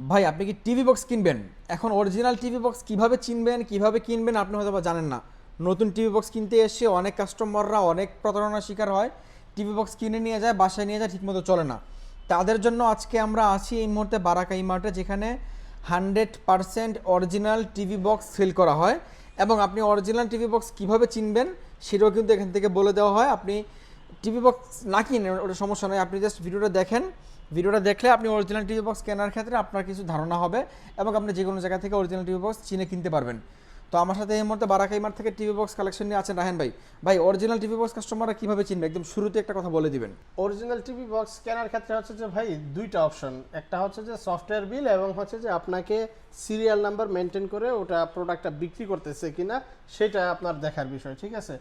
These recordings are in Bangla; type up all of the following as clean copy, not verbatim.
ভাই আপনি কি টিভি বক্স কিনবেন? এখন অরিজিনাল টিভি বক্স কিভাবে চিনবেন, কিভাবে কিনবেন আপনি হয়তো বা জানেন না। নতুন টিভি বক্স কিনতে এসে অনেক কাস্টমাররা অনেক প্রতারণার শিকার হয়। টিভি বক্স কিনে নিয়ে যায়, বাসায় নিয়ে যায়, ঠিকমতো চলে না। তাদের জন্য আজকে আমরা আছি এই মুহূর্তে বারাকা ইমার্টে, যেখানে 100% অরিজিনাল টিভি বক্স সেল করা হয়। এবং আপনি অরিজিনাল টিভি বক্স কীভাবে চিনবেন সেটাও কিন্তু এখান থেকে বলে দেওয়া হয়। আপনি টিভি বক্স না কিনেন ওটা সমস্যা নয়, আপনি জাস্ট ভিডিওটা দেখেন। ভিডিওটা দেখলে আপনি অরিজিনাল টিভি বক্স কেনার ক্ষেত্রে আপনার কিছু ধারণা হবে এবং আপনি যে কোনো জায়গা থেকে অরিজিনাল টিভি বক্স চিনে কিনতে পারবেন। তো আমার সাথে এই মুহূর্তে বারাকা ইমার্ট থেকে টিভি বক্স কালেকশন নিয়ে আছেন রাহেন ভাই। ভাই অরিজিনাল টিভি বক্স কাস্টমাররা কীভাবে চিনবে, একদম শুরুতে একটা কথা বলে দিবেন। অরিজিনাল টিভি বক্স কেনার ক্ষেত্রে হচ্ছে যে ভাই দুইটা অপশন, একটা হচ্ছে যে সফটওয়্যার বিল এবং হচ্ছে যে আপনাকে সিরিয়াল নাম্বার মেনটেন করে ওটা প্রোডাক্টটা বিক্রি করতেছে কিনা সেটা আপনার দেখার বিষয়, ঠিক আছে।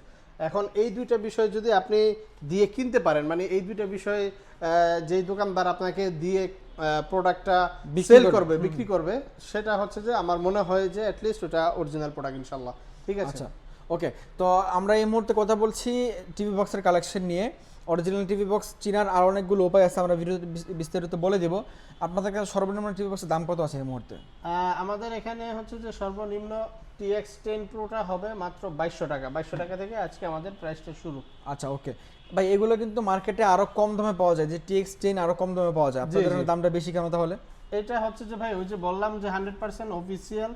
এখন এই দুইটা বিষয় যদি আপনি দিয়ে কিনতে পারেন, মানে এই দুইটা বিষয় যেই দোকানদার আপনাকে দিয়ে প্রোডাক্টটা সেল করবে, বিক্রি করবে, সেটা হচ্ছে যে আমার মনে হয় যে অ্যাটলিস্ট ওটা অরিজিনাল প্রোডাক্ট ইনশাল্লাহ, ঠিক আছে। আচ্ছা ওকে, তো আমরা এই মুহূর্তে কথা বলছি টিভি বক্সের কালেকশন নিয়ে। অরিজিনাল টিভি বক্স চিনার আর অনেকগুলো উপায় আছে, আমরা ভিডিওতে বিস্তারিত বলে দেবো। আপনাদের কাছে সর্বনিম্ন টিভি বক্সের দাম কত আছে এই মুহূর্তে? আমাদের এখানে হচ্ছে যে সর্বনিম্ন TX10 Proটা হবে মাত্র 2200 টাকা। 2200 টাকা থেকে আজকে আমাদের প্রাইসটা শুরু। আচ্ছা ওকে ভাই, এগুলো কিন্তু মার্কেটে আরো কম দামে পাওয়া যায়, যে TX10 আরো কম দামে পাওয়া যায়, আপনাদের দামটা বেশি কেন তাহলে? এটা হচ্ছে যে ভাই ওই যে বললাম যে 100% অফিসিয়াল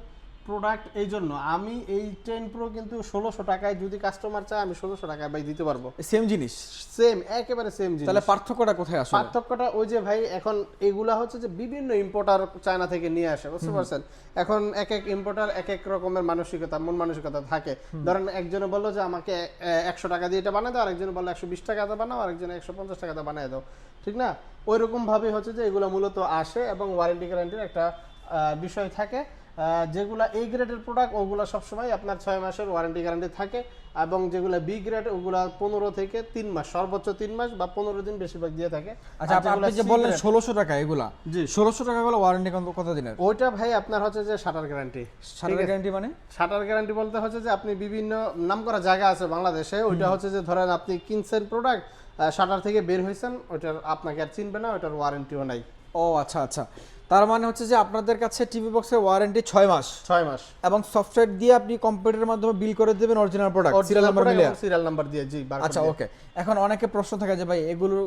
প্রোডাক্ট, এই জন্য আমি এই 10 Pro কিন্তু 1600 টাকায়, যদি কাস্টমার চায় আমি 1600 টাকায় ভাই দিতে পারবো। সেম জিনিস, সেম, একেবারে সেম জিনিস। তাহলে পার্থক্যটা কোথায় আসলে? পার্থক্যটা ওই যে ভাই এখন এগুলা হচ্ছে যে বিভিন্ন ইম্পোর্টার চায়না থেকে নিয়ে আসে, বুঝতে পারছেন। এখন এক এক ইম্পোর্টার এক এক রকমের মানসিকতা, মন মানসিকতা থাকে। ধরেন একজনে বললো যে আমাকে 100 টাকা দিয়ে এটা বানিয়ে দাও, আরেকজনে বললো 120 টাকাতে বানাও, আরেকজনে 150 টাকাতে বানিয়ে দাও, ঠিক না? ওই রকম ভাবে হচ্ছে যে এগুলো মূলত আসে এবং ওয়ারেন্টি গ্যারান্টির একটা বিষয় থাকে। যেগুলা এই গ্রেডের প্রোডাক্ট ওগুলো সবসময় আপনার 6 মাসের ওয়ারেন্টি গ্যারান্টি থাকে, এবং যেগুলো বি গ্রেড ওগুলা 15 থেকে 3 মাস, সর্বোচ্চ 3 মাস বা 15 দিন বেশিরভাগ দিয়ে থাকে। আচ্ছা আপনি যে বললেন 1600 টাকা, এগুলা জি 1600 টাকা গুলো ওয়ারেন্টি কত দিনের? ওইটা ভাই আপনার হচ্ছে যে শাটার গ্যারান্টি। শাটার গ্যারান্টি মানে? শাটার গ্যারান্টি বলতে হচ্ছে যে আপনি বিভিন্ন নামকরা জায়গা আছে বাংলাদেশে, ওইটা হচ্ছে যে ধরেন আপনি কিনছেন প্রোডাক্ট, শাটার থেকে বের হয়েছেন, ওইটার আপনাকে আর চিনবে না, ওইটার ওয়ারেন্টিও নাই। ও আচ্ছা আচ্ছা, তার মানে হচ্ছে যে আপনাদের কাছে টিভি বক্সের ওয়ারেন্টি 6 মাস, 6 মাস, এবং সফটওয়্যার দিয়ে আপনি কম্পিউটারের মাধ্যমে বিল করে দেবেন অরিজিনাল প্রোডাক্ট, সিরিয়াল নাম্বার মিলে, সিরিয়াল নাম্বার দিয়ে। জি আচ্ছা ওকে। এখন অনেকে প্রশ্ন থাকে যে ভাই এগুলো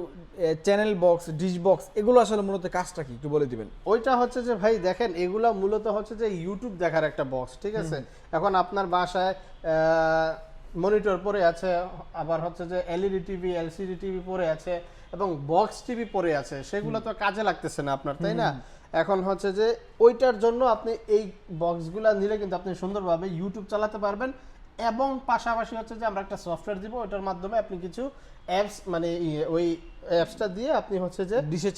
চ্যানেল বক্স, ডিশ বক্স, এগুলো আসলে মূলত কাজটা কি একটু বলে দিবেন? ওইটা হচ্ছে যে ভাই দেখেন এগুলা মূলত হচ্ছে যে ইউটিউব দেখার একটা বক্স, ঠিক আছে। এখন আপনার বাসায় মনিটর পড়ে আছে, আবার হচ্ছে যে এলইডি টিভি, এলসিডি টিভি পড়ে আছে, এবং বক্স টিভি পড়ে আছে, সেগুলো তো কাজে লাগতেছে না আপনার, তাই না? এখন হচ্ছে যে ওইটার জন্য আপনি এই বক্সগুলা নিলে কিন্তু আপনি সুন্দরভাবে ইউটিউব চালাতে পারবেন, এবং পাশাপাশি হচ্ছে যে আমরা একটা সফটওয়্যার দিব, ওটার মাধ্যমে আপনি কিছু অ্যাপস, মানে ওই অ্যাপসটা দিয়ে আপনি হচ্ছে যে ডিশের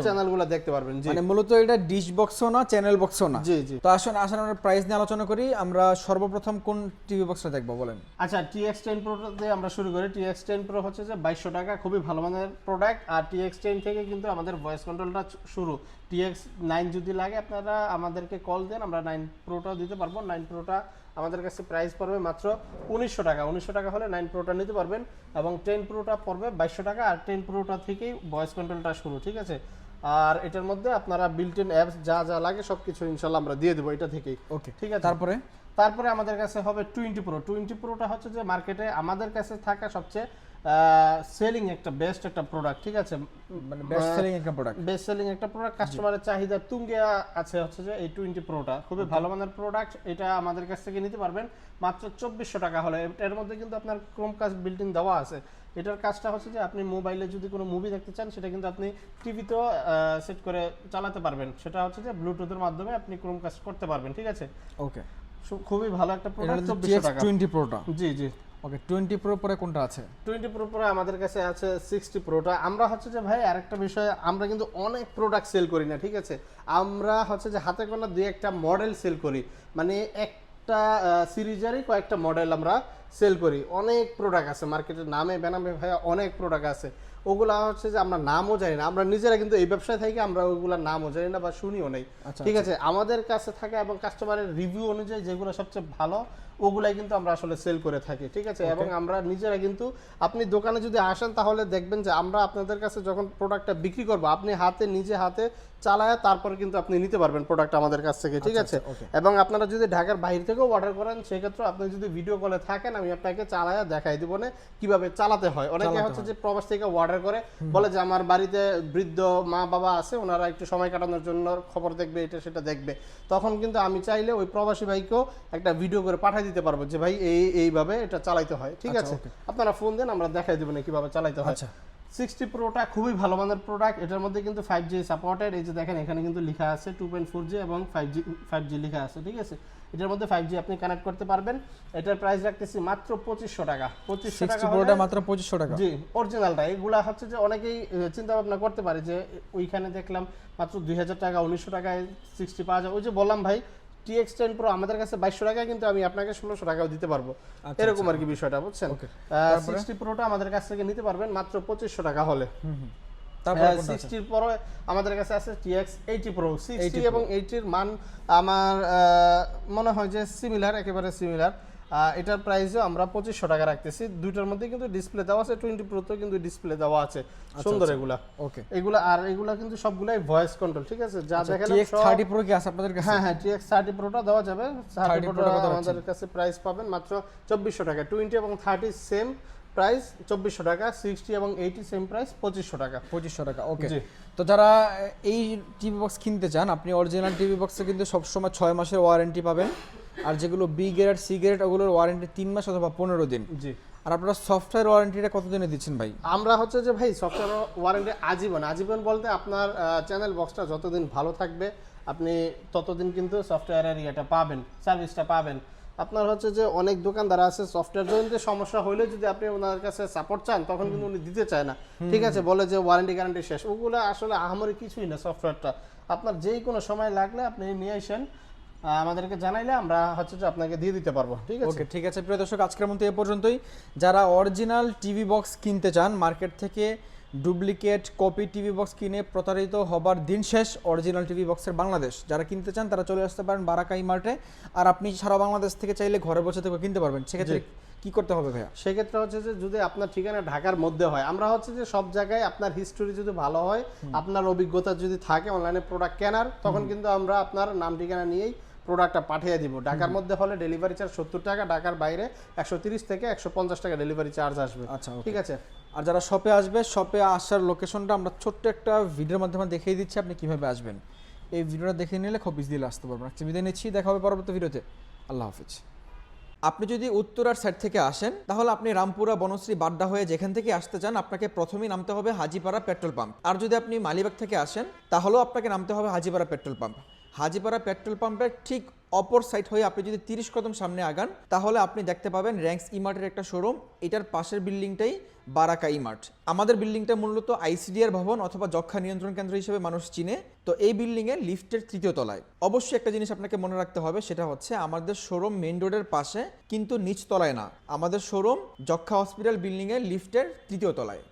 চ্যানেলগুলো দেখতে পারবেন। জি, মানে মূলত এটা ডিশ বক্সও না, চ্যানেল বক্সও না। জি জি। তো আসুন আমরা প্রাইস নিয়ে আলোচনা করি। আমরা সর্বপ্রথম কোন টিভি বক্সটা দেখব বলেন? আচ্ছা, TX10 Pro দিয়ে আমরা শুরু করি। TX10 Pro হচ্ছে যে 2200 টাকা, খুবই ভালো মানের প্রোডাক্ট। আর TX10 থেকে কিন্তু আমাদের ভয়েস কন্ট্রোলটা শুরু। TX9 যদি লাগে আপনারা আমাদেরকে কল দেন, আমরা 9 Proটাও দিতে পারবো। 9 Proটা আমাদের কাছে প্রাইস পড়বে মাত্র 1900 টাকা। 1900 টাকা হলে 9 Proটা নিতে পারবেন, এবং 10 Proটা পড়বে 2200 টাকা। আর 10 Proটা থেকেই ভয়েস কন্ট্রোলটা শুরু, ঠিক আছে। আর এটার মধ্যে আপনারা বিল্ট ইন অ্যাপস যা যা লাগে সবকিছু ইনশাআল্লাহ আমরা দিয়ে দেবো এটা থেকেই। ওকে, ঠিক আছে। তারপরে আমাদের কাছে হবে 20 Pro। 20 Proটা হচ্ছে যে মার্কেটে আমাদের কাছে থাকা সবচেয়ে সেলিং একটা বেস্ট একটা প্রোডাক্ট, ঠিক আছে। মানে বেস্ট সেলিং একটা প্রোডাক্ট, বেস্ট সেলিং একটা প্রোডাক্ট, কাস্টমারের চাহিদা তুঙ্গে আছে হচ্ছে যে এই 20 Proটা খুবই ভালো মানের প্রোডাক্ট। এটা আমাদের কাছ থেকে নিতে পারবেন মাত্র 2400 টাকা হলে। এর মধ্যে কিন্তু আপনার ক্রোমকাস্ট বিল্ট ইন দেওয়া আছে। এটার কাজটা হচ্ছে যে আপনি মোবাইলে যদি কোনো মুভি দেখতে চান, সেটা কিন্তু আপনি টিভিতেও সেট করে চালাতে পারবেন। সেটা হচ্ছে যে ব্লুটুথের মাধ্যমে আপনি ক্রোমকাস্ট করতে পারবেন, ঠিক আছে। ওকে, খুবই ভালো একটা প্রোডাক্ট। 2400 টাকা 20 Proটা। জি জি। ওকে, 20 Pro পরে কোনটা আছে? 20 Pro পরে আমাদের কাছে আছে 60 Proটা। আমরা হচ্ছে যে ভাই আরেকটা বিষয়, আমরা কিন্তু অনেক প্রোডাক্ট সেল করি না, ঠিক আছে। আমরা হচ্ছে যে হাতে গোনা দুই একটা মডেল সেল করি, মানে একটা সিরিজেরই কয়েকটা মডেল আমরা সেল করি। অনেক প্রোডাক্ট আছে মার্কেটের, নামে বেনামে ভাইয়া অনেক প্রোডাক্ট আছে, ওগুলা হচ্ছে যে আমরা নামও জানি না, আমরা নিজেরা কিন্তু এই ব্যবসায় থেকে আমরা ওইগুলোর নামও জানি না বা শুনিও নেই। ঠিক আছে, আমাদের কাছে থাকে এবং কাস্টমারের রিভিউ অনুযায়ী যেগুলো সবচেয়ে ভালো ওগুলাই কিন্তু আমরা আসলে সেল করে থাকি। ঠিক আছে, এবং আমরা নিজেরা কিন্তু, আপনি দোকানে যদি আসেন তাহলে দেখবেন যে আমরা আপনাদের কাছে যখন প্রোডাক্টটা বিক্রি করবো, আপনি নিজে হাতে চালায় তারপরে কিন্তু আপনি নিতে পারবেন প্রোডাক্ট আমাদের কাছ থেকে। ঠিক আছে, এবং আপনারা যদি ঢাকার বাইরে থেকেও অর্ডার করেন সেক্ষেত্রে আপনি যদি ভিডিও কলে থাকেন আমি আপনাকে চালায় দেখাই দিব না কিভাবে চালাতে হয়। অনেকে হচ্ছে যে প্রবাস থেকে অর্ডার করে বলে যে আমার বাড়িতে বৃদ্ধ মা বাবা আছে, ওনারা একটু সময় কাটানোর জন্য খবর দেখবে, এটা সেটা দেখবে, তখন কিন্তু আমি চাইলে ওই প্রবাসী ভাইকেও একটা ভিডিও করে পাঠিয়ে দিতে পারবো যে ভাই এইভাবে এটা চালাইতে হয়। ঠিক আছে, আপনারা ফোন দেন, আমরা দেখাই দেব না কিভাবে চালাইতে হয়। 60 প্রোটা খুবই ভালো মানের প্রোডাক্ট, এটার মধ্যে কিন্তু 5G সাপোর্টেড। এই যে দেখেন এখানে কিন্তু লেখা আছে 2.4G এবং 5G লেখা আছে। ঠিক আছে, এটার মধ্যে 5G আপনি কানেক্ট করতে পারবেন। এটার প্রাইস রাখতেছি মাত্র 2500 টাকা। 2500 টাকা প্রোটা মাত্র 2500 টাকা। জি, অরিজিনালটা। এগুলা হচ্ছে যে অনেকেই চিন্তা ভাবনা করতে পারে যে ওইখানে দেখলাম মাত্র 2000 টাকা 1900 টাকায় 60 পাওয়া যায়। ওই যে বললাম ভাই TX10 Pro আমাদের কাছে 2200 টাকা, কিন্তু আমি আপনাকে 1600 টাকাও দিতে পারবো, এরকম আর কি বিষয়টা, বুঝছেন। 60 Proটা আমাদের কাছ থেকে নিতে পারবেন মাত্র 2500 টাকা হলে। তারপর 60 এর পরে আমাদের কাছে আছে TX80 Pro। 60 এবং 80 এর মান আমার মনে হয় যে সিমিলার, একেবারে সিমিলার। এটার প্রাইসও আমরা 2500 টাকা রাখতেছি। দুইটার মধ্যে কিন্তু ডিসপ্লে দেওয়া আছে, 20 Pro তেও কিন্তু ডিসপ্লে দেওয়া আছে। সুন্দর এগুলা। ওকে, এগুলা আর এগুলা কিন্তু সবগুলাই ভয়েস কন্ট্রোল। ঠিক আছে, যা দেখেন TX30 Pro কি আছে আপনাদের কাছে? হ্যাঁ, TX30 Proটা দেওয়া যাবে। 30 Proটা আমাদের কাছে প্রাইস পাবেন মাত্র 2400 টাকা। 20 এবং 30 সেম প্রাইস 2400 টাকা। 60 এবং 80 সেম প্রাইস 2500 টাকা। 2500 টাকা। ওকে, তো যারা এই টিভি বক্স কিনতে চান, আপনি অরিজিনাল টিভি বক্সে কিন্তু সবসময় 6 মাসের ওয়ারেন্টি পাবেন, আর যেগুলো বি গ্রেড সি গ্রেড ওগুলোর ওয়ারেন্টি 3 মাস অথবা 15 দিন। জি, আর আপনারা সফটওয়্যার ওয়ারেন্টিটা কতদিনে দিচ্ছেন ভাই? আমরা হচ্ছে যে ভাই সফটওয়্যার ওয়ারেন্টি আজীবন। আজীবন বলতে আপনার চ্যানেল বক্সটা যতদিন ভালো থাকবে আপনি ততদিন কিন্তু সফটওয়্যারের ইয়েটা পাবেন, সার্ভিসটা পাবেন। আপনার হচ্ছে যে অনেক দোকানদার আছে সফটওয়্যার জনিত সমস্যা হলে যদি আপনি ওনার কাছে সাপোর্ট চান তখন কিন্তু উনি দিতে চায় না। ঠিক আছে, বলে যে ওয়ারেন্টি গ্যারান্টি শেষ। ওগুলো আসলে আহামরি কিছুই না। সফটওয়্যারটা আপনার যেই কোনো সময় লাগলে আপনি নিয়ে আসেন, আমাদেরকে জানাইলে আমরা হচ্ছে যে আপনাকে দিয়ে দিতে পারবো। ঠিক আছে, ওকে, ঠিক আছে প্রিয় দর্শক, আজকের মতো এ পর্যন্তই। যারা অরিজিনাল টিভি বক্স কিনতে চান, মার্কেট থেকে ডুপ্লিকেট কপি টিভি বক্স কিনে প্রতারিত হবার দিন শেষ। অরিজিনাল টিভি বক্সের বাংলাদেশ যারা কিনতে চান তারা চলে আসতে পারেন বারাকা ইমার্টে। আর আপনি সারা বাংলাদেশ থেকে চাইলে ঘরে বসে থেকে কিনতে পারবেন। সেক্ষেত্রে কি করতে হবে ভাইয়া? সেক্ষেত্রে হচ্ছে যে যদি আপনার ঠিকানা ঢাকার মধ্যে হয়, আমরা হচ্ছে যে সব জায়গায় আপনার হিস্টোরি যদি ভালো হয়, আপনার অভিজ্ঞতা যদি থাকে অনলাইনে প্রোডাক্ট কেনার, তখন কিন্তু আমরা আপনার নাম ঠিকানা নিয়েই প্রোডাক্টটা পাঠিয়ে দিব। ঢাকার মধ্যে হলে ডেলিভারি চার্জ 70 টাকা, ঢাকার বাইরে 130 থেকে 150 টাকা ডেলিভারি চার্জ আসবে। আচ্ছা, ঠিক আছে। আর যারা শপে আসবে, শপে আসার লোকেশনটা আমরা ছোট্ট একটা ভিডিওর মাধ্যমে দেখিয়ে দিচ্ছি, আপনি কিভাবে আসবেন। এই ভিডিওটা দেখে নিলে খুব ইজিলি আসতে পারবেন। আচ্ছা, বিদায় নিচ্ছি, দেখা হবে পরবর্তী ভিডিওতে। আল্লাহ হাফিজ। আপনি যদি উত্তরার সাইড থেকে আসেন তাহলে আপনি রামপুরা, বনশ্রী, বাড্ডা হয়ে যেখান থেকে আসতে চান আপনাকে প্রথমেই নামতে হবে হাজিপাড়া পেট্রোল পাম্প। আর যদি আপনি মালিবাগ থেকে আসেন তাহলেও আপনাকে নামতে হবে Hajipara petrol pump. Hajipara petrol পাম্পের ঠিক অপর সাইড হয়ে আপনি যদি 30 কদম সামনে আগান তাহলে আপনি দেখতে পাবেন র্যাঙ্কস ইমার্টের একটা শোরুম। এটার পাশের বিল্ডিংটাই বারাকা ইমার্ট। আমাদের বিল্ডিংটা মূলত আইসিডিআর ভবন অথবা যক্ষ্মা নিয়ন্ত্রণ কেন্দ্র হিসেবে মানুষ চিনে। তো এই বিল্ডিংয়ে লিফটের 3য় তলায়। অবশ্যই একটা জিনিস আপনাকে মনে রাখতে হবে, সেটা হচ্ছে আমাদের শোরুম মেইন রোডের পাশে, কিন্তু নিচ তলায় না। আমাদের শোরুম যক্ষ্মা হসপিটাল বিল্ডিংয়ের লিফটের 3য় তলায়।